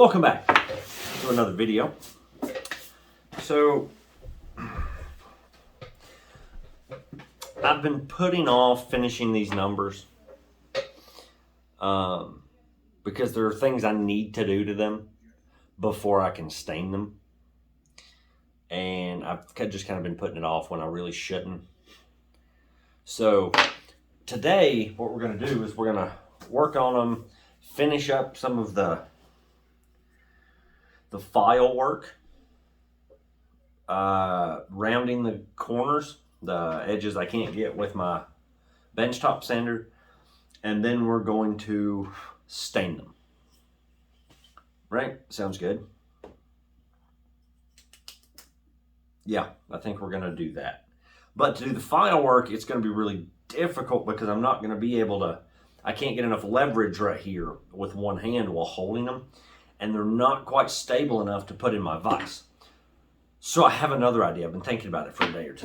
Welcome back to another video. So I've been putting off finishing these numbers because there are things I need to do to them before I can stain them, and I've just kind of been putting it off when I really shouldn't. So today what we're going to do is we're going to work on them, finish up some of the file work, rounding the corners, the edges I can't get with my benchtop sander, and then we're going to stain them. Right? Sounds good. Yeah, I think we're going to do that. But to do the file work, it's going to be really difficult because I'm not going to be able to, I can't get enough leverage right here with one hand while holding them, and they're not quite stable enough to put in my vise. So I have another idea. I've been thinking about it for a day or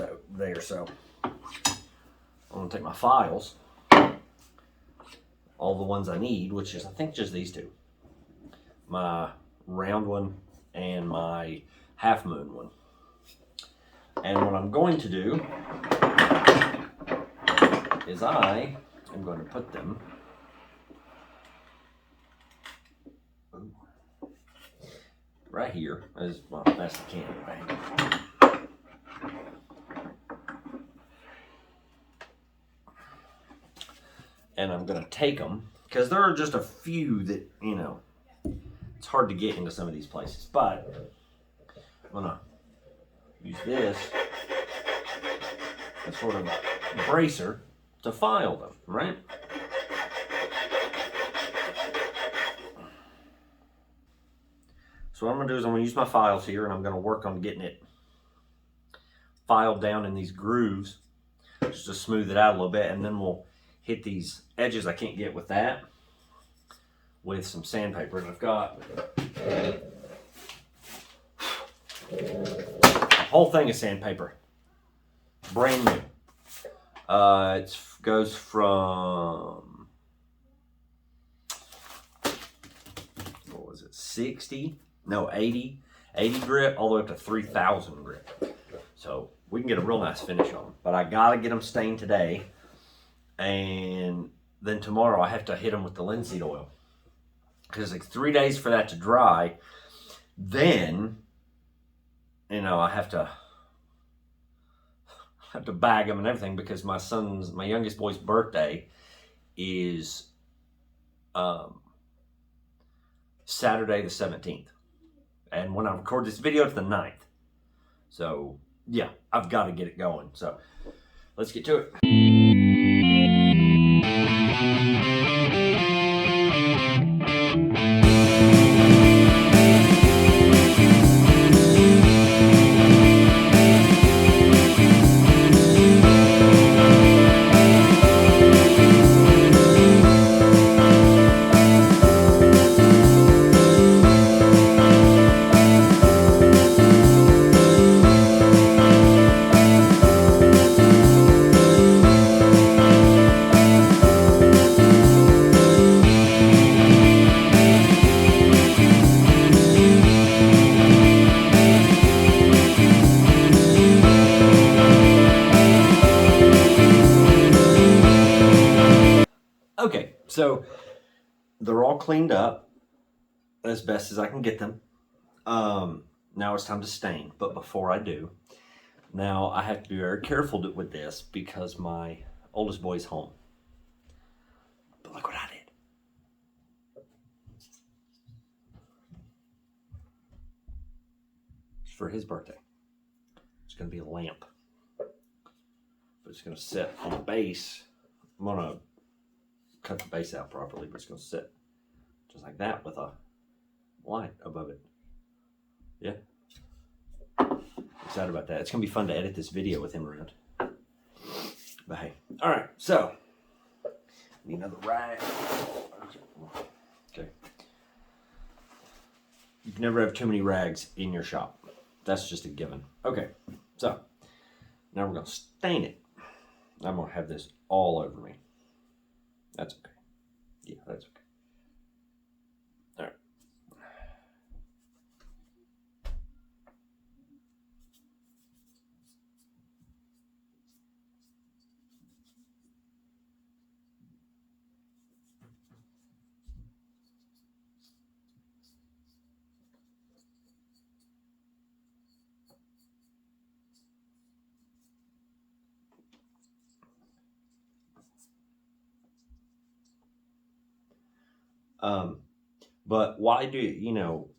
so. I'm going to take my files, all the ones I need, which is I think just these two. My round one and my half moon one. And what I'm going to do is I am going to put them right here, as well, best I can anyway. And I'm going to take them, because there are just a few that, you know, it's hard to get into some of these places. But I'm going to use this as sort of a bracer to file them, right? So what I'm going to do is I'm going to use my files here, and I'm going to work on getting it filed down in these grooves just to smooth it out a little bit, and then we'll hit these edges I can't get with that with some sandpaper. And I've got a whole thing of sandpaper, brand new. It goes from, what was it, 80 grit all the way up to 3,000 grit. So we can get a real nice finish on them. But I gotta get them stained today, and then tomorrow I have to hit them with the linseed oil because it's like 3 days for that to dry. Then, you know, I have to bag them and everything because my youngest boy's birthday is Saturday the 17th. And when I record this video, it's the 9th. So, yeah, I've got to get it going. So, let's get to it. Okay, so they're all cleaned up as best as I can get them. Now it's time to stain, but before I do, now I have to be very careful with this because my oldest boy's home. But look what I did. It's for his birthday. It's going to be a lamp. But it's going to sit on the base. I'm going to cut the base out properly, but it's going to sit just like that with a light above it. Yeah. Excited about that. It's going to be fun to edit this video with him around. But hey. Alright, so need another rag. Okay. You can never have too many rags in your shop. That's just a given. Okay, so now we're going to stain it. I'm going to have this all over me. That's okay. Yeah, that's okay. All right. But why do you know?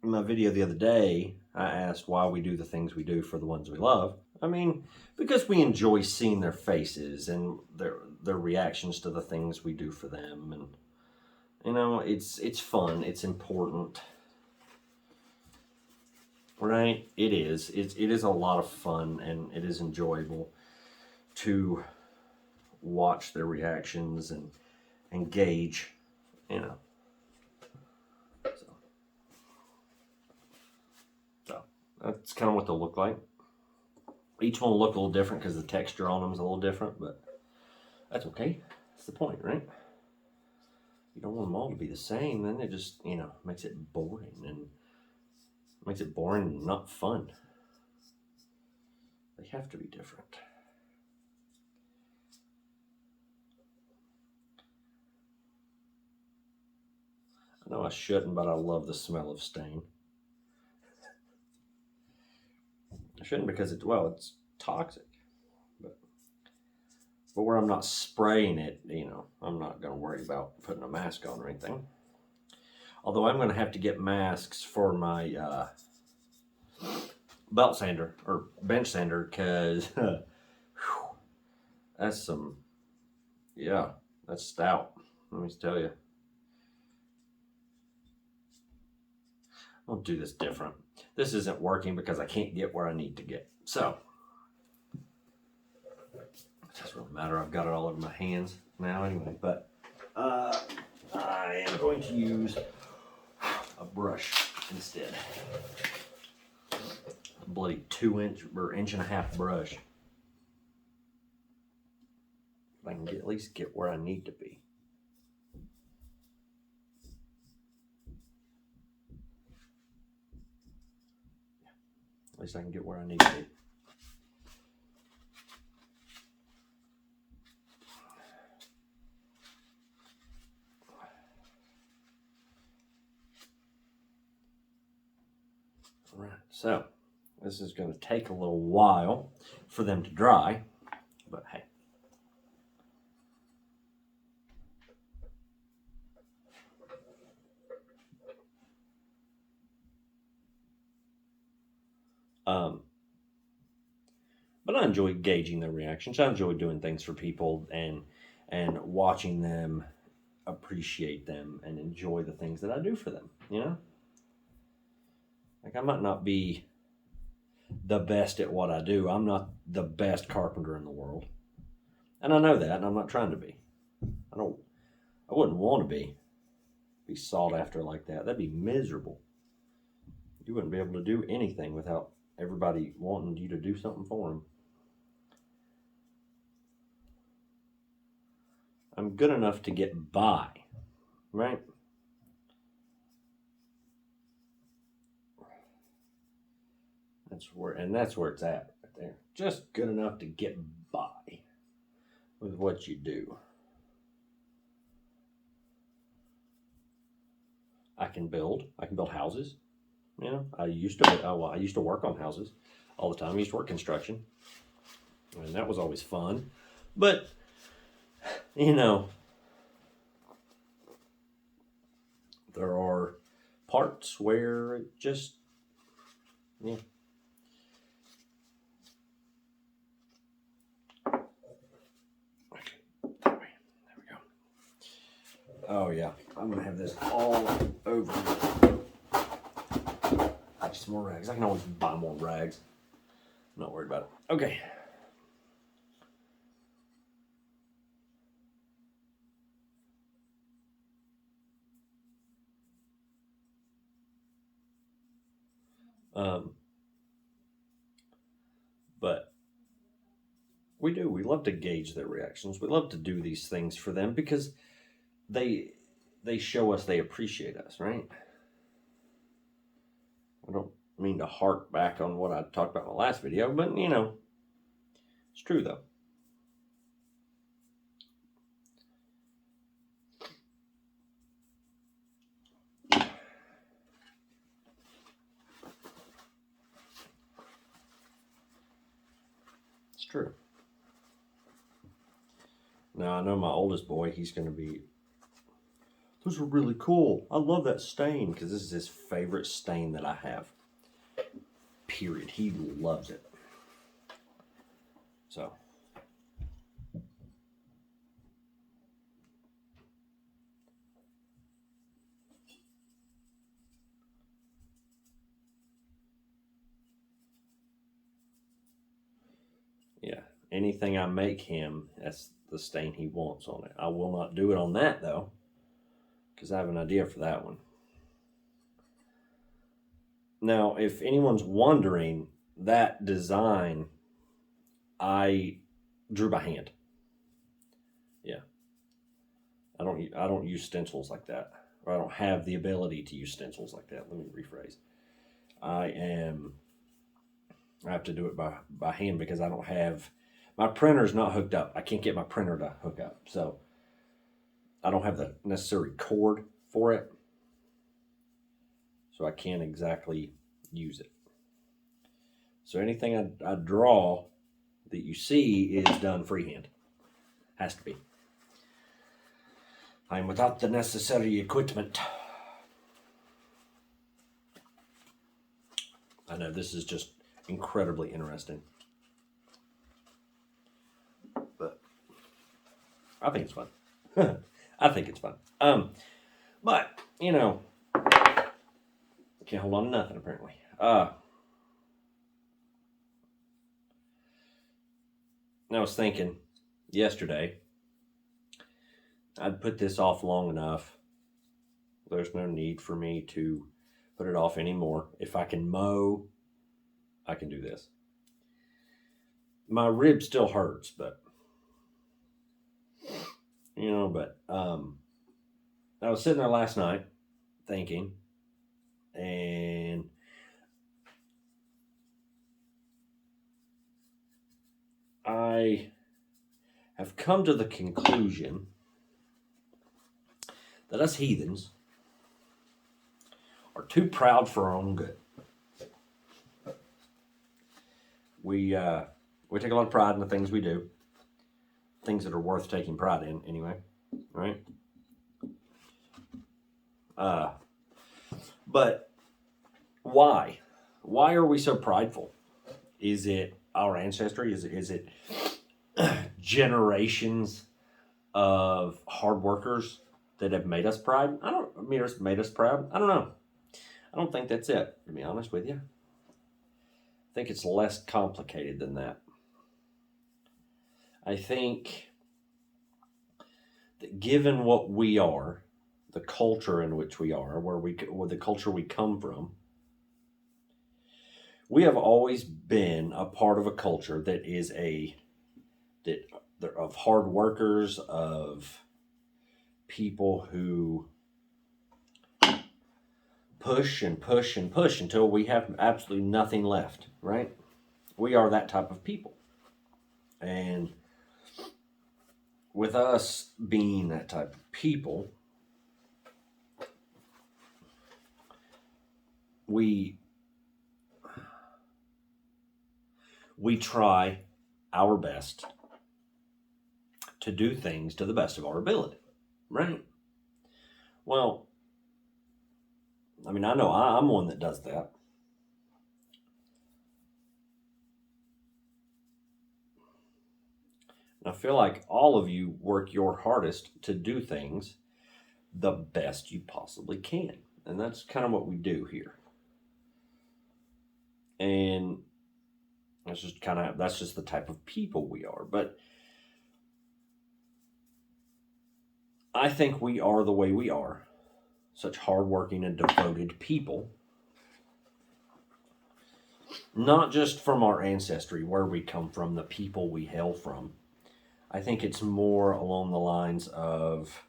In my video the other day, I asked why we do the things we do for the ones we love. I mean, because we enjoy seeing their faces and their reactions to the things we do for them, and you know, it's fun, it's important, right? It is. It is a lot of fun, and it is enjoyable to watch their reactions and engage, you know. So that's kind of what they'll look like. Each one will look a little different because the texture on them is a little different, but that's okay. That's the point, right? You don't want them all to be the same, then it just, you know, makes it boring and not fun. They have to be different. I know I shouldn't, but I love the smell of stain. I shouldn't because it's toxic. But where I'm not spraying it, you know, I'm not going to worry about putting a mask on or anything. Although I'm going to have to get masks for my belt sander or bench sander because that's some, yeah, that's stout. Let me tell you. I'll do this different. This isn't working because I can't get where I need to get. So, it doesn't really matter. I've got it all over my hands now anyway. But I am going to use a brush instead. A bloody 2-inch or 1.5-inch brush. If I can at least get where I need to be. At least I can get where I need to be. All right, so this is going to take a little while for them to dry, but hey. But I enjoy gauging their reactions. I enjoy doing things for people and watching them appreciate them and enjoy the things that I do for them, you know? Like I might not be the best at what I do. I'm not the best carpenter in the world. And I know that, and I'm not trying to be. I wouldn't want to be sought after like that. That'd be miserable. You wouldn't be able to do anything without everybody wanting you to do something for them. I'm good enough to get by, right? That's where it's at right there. Just good enough to get by with what you do. I can build houses. You know, I used to work on houses all the time. I used to work construction, and that was always fun. But you know, there are parts where it just, yeah. There we go. Oh yeah, I'm gonna have this all over. I just more rags. I can always buy more rags. I'm not worried about it. Okay. But we love to gauge their reactions. We love to do these things for them because they show us they appreciate us, right? I don't mean to hark back on what I talked about in the last video, but you know, it's true though. It's true. Now I know my oldest boy, he's going to be those are really cool. I love that stain because this is his favorite stain that I have. Period. He loves it. So. Yeah, anything I make him, that's the stain he wants on it. I will not do it on that though, because I have an idea for that one. Now, if anyone's wondering, that design I drew by hand. Yeah, I don't use stencils like that, or I don't have the ability to use stencils like that. Let me rephrase. I have to do it by hand because I don't have my printer's not hooked up. I can't get my printer to hook up, so I don't have the necessary cord for it, so I can't exactly use it. So anything I draw that you see is done freehand. Has to be. I'm without the necessary equipment. I know this is just incredibly interesting, but I think it's fun. I think it's fun. But you know, can't hold on to nothing apparently. I was thinking yesterday, I'd put this off long enough. There's no need for me to put it off anymore. If I can mow, I can do this. My rib still hurts, but I was sitting there last night thinking, and I have come to the conclusion that us heathens are too proud for our own good. We take a lot of pride in the things we do, things that are worth taking pride in, anyway, right? But why? Why are we so prideful? Is it our ancestry? Is it generations of hard workers that have made us proud? Made us proud. I don't know. I don't think that's it, to be honest with you. I think it's less complicated than that. I think that given what we are, the culture in which we are, where the culture we come from, we have always been a part of a culture that is of hard workers, of people who push and push and push until we have absolutely nothing left, right? We are that type of people. And with us being that type of people, we try our best to do things to the best of our ability, right? Well, I mean, I know I'm one that does that. And I feel like all of you work your hardest to do things the best you possibly can. And that's kind of what we do here. And that's just the type of people we are. But I think we are the way we are, such hardworking and devoted people, not just from our ancestry, where we come from, the people we hail from. I think it's more along the lines of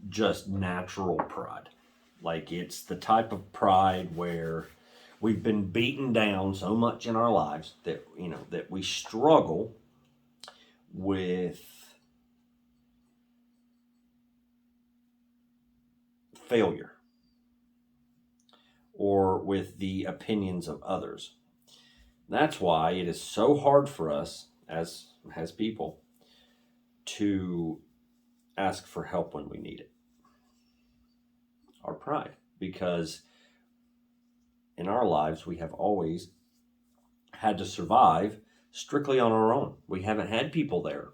just natural pride. Like, it's the type of pride where we've been beaten down so much in our lives that, that we struggle with failure or with the opinions of others. That's why it is so hard for us as people to ask for help when we need it. Our pride, because in our lives we have always had to survive strictly on our own. We haven't had people there.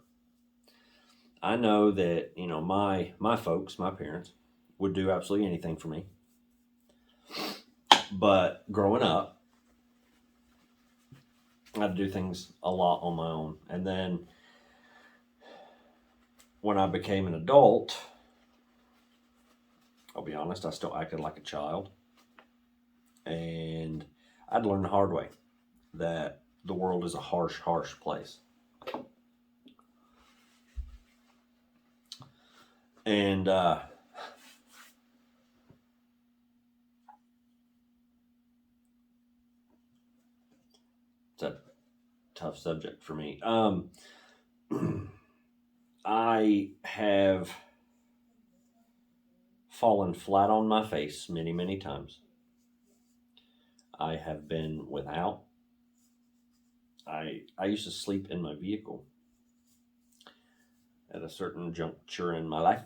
I know that, my folks, my parents, would do absolutely anything for me. But growing up, I had to do things a lot on my own. And then when I became an adult, I'll be honest, I still acted like a child. And I'd learned the hard way that the world is a harsh, harsh place. And it's a tough subject for me. I have fallen flat on my face many, many times. I have been without. I used to sleep in my vehicle at a certain juncture in my life.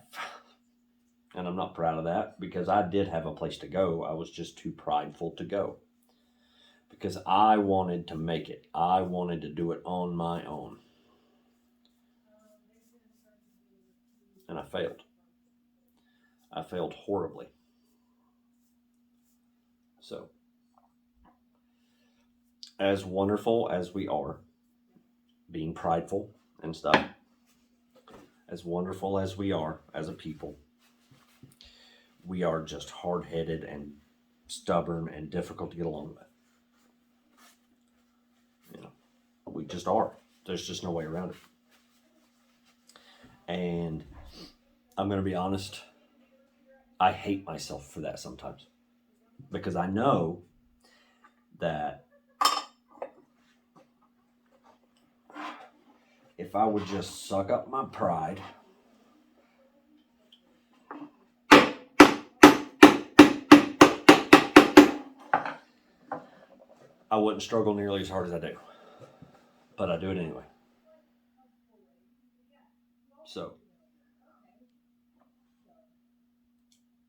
And I'm not proud of that, because I did have a place to go. I was just too prideful to go, because I wanted to make it. I wanted to do it on my own. And I failed. I failed horribly. So, as wonderful as we are, being prideful and stuff, as wonderful as we are as a people, we are just hard-headed and stubborn and difficult to get along with. We just are. There's just no way around it. And I'm going to be honest, I hate myself for that sometimes, because I know that if I would just suck up my pride I wouldn't struggle nearly as hard as I do. But I do it anyway. So,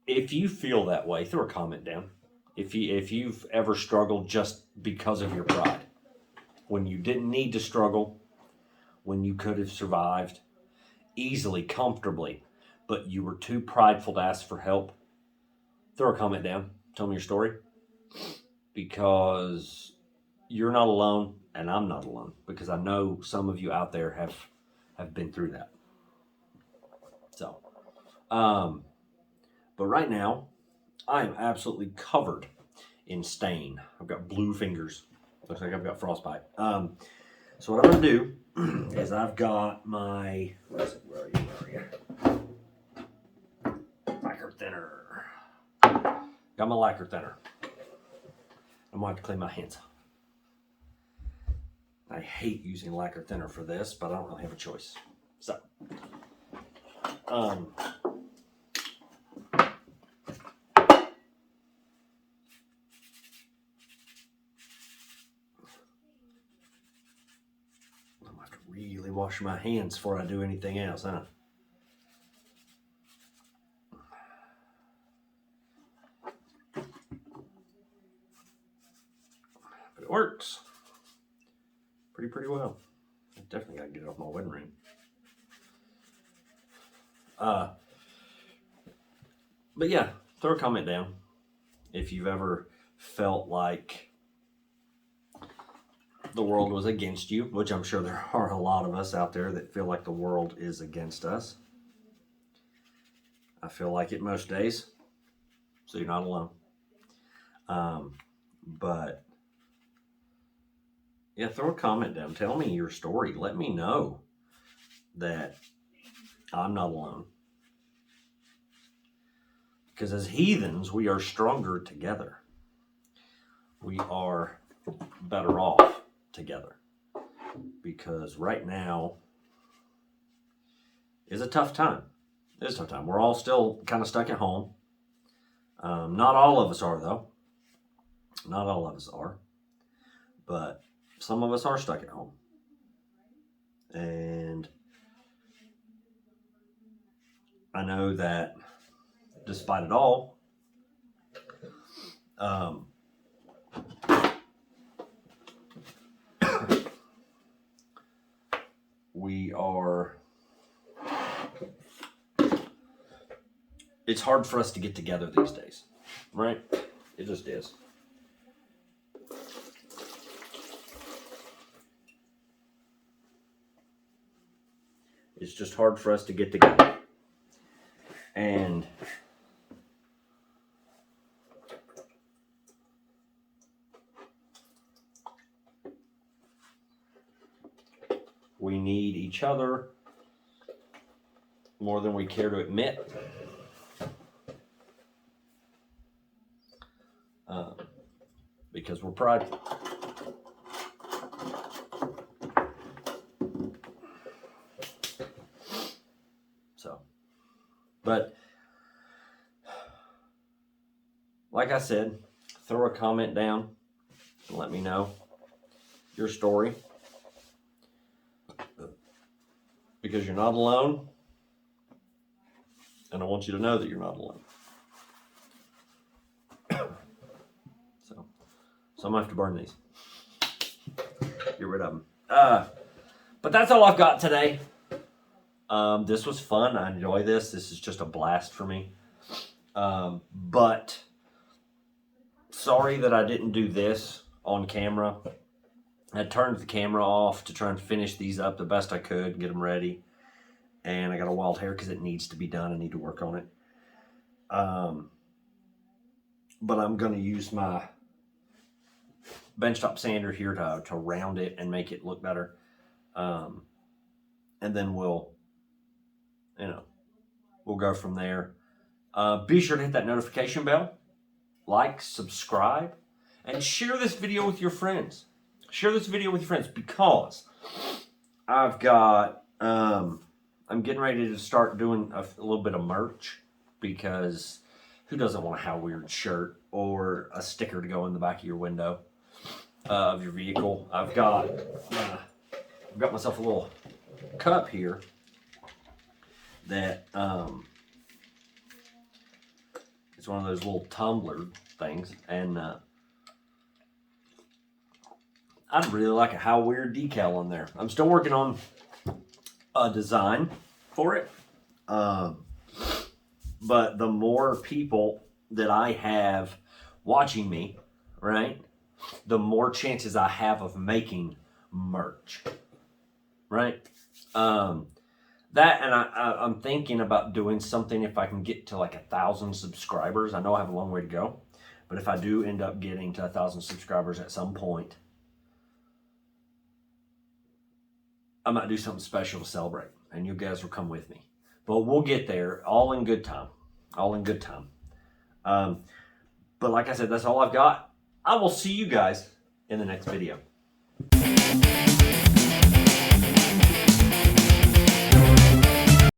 if you feel that way, throw a comment down. If you've ever struggled just because of your pride, when you didn't need to struggle, when you could have survived easily, comfortably, but you were too prideful to ask for help, throw a comment down. Tell me your story. Because you're not alone, and I'm not alone, because I know some of you out there have been through that. So, but right now, I am absolutely covered in stain. I've got blue fingers. Looks like I've got frostbite. So what I'm going to do is I've got my, where are you? Lacquer thinner. Got my lacquer thinner. I'm going to have to clean my hands. I hate using lacquer thinner for this, but I don't really have a choice. So, I'm going to have to really wash my hands before I do anything else, huh? But it works. Pretty well. I definitely got to get it off my wedding ring. But yeah, throw a comment down if you've ever felt like the world was against you, which I'm sure there are a lot of us out there that feel like the world is against us. I feel like it most days, so you're not alone. But yeah, throw a comment down. Tell me your story. Let me know that I'm not alone. Because as heathens, we are stronger together. We are better off together. Because right now is a tough time. It's a tough time. We're all still kind of stuck at home. Not all of us are, though. Not all of us are. But some of us are stuck at home. And I know that despite it all, it's hard for us to get together these days, right? It just is. It's just hard for us to get together. And we need each other more than we care to admit. Because we're prideful. So, but like I said, throw a comment down and let me know your story. Because you're not alone. And I want you to know that you're not alone. So I'm going to have to burn these. Get rid of them. But that's all I've got today. This was fun. I enjoy this. This is just a blast for me. But sorry that I didn't do this on camera. I turned the camera off to try and finish these up the best I could, get them ready. And I got a wild hair because it needs to be done. I need to work on it. But I'm going to use my benchtop sander here to round it and make it look better. And then we'll go from there. Be sure to hit that notification bell, like, subscribe, and share this video with your friends. Share this video with your friends because I've got, I'm getting ready to start doing a little bit of merch because who doesn't want a How Weird shirt or a sticker to go in the back of your window of your vehicle? I've got myself a little cup here that it's one of those little tumbler things, and I'd really like a How Weird decal on there. I'm still working on a design for it, but the more people that I have watching me, right, the more chances I have of making merch, right? That, and I'm thinking about doing something if I can get to like 1,000 subscribers. I know I have a long way to go, but if I do end up getting to 1,000 subscribers at some point, I might do something special to celebrate, and you guys will come with me. But we'll get there, all in good time. All in good time. But like I said, that's all I've got. I will see you guys in the next video.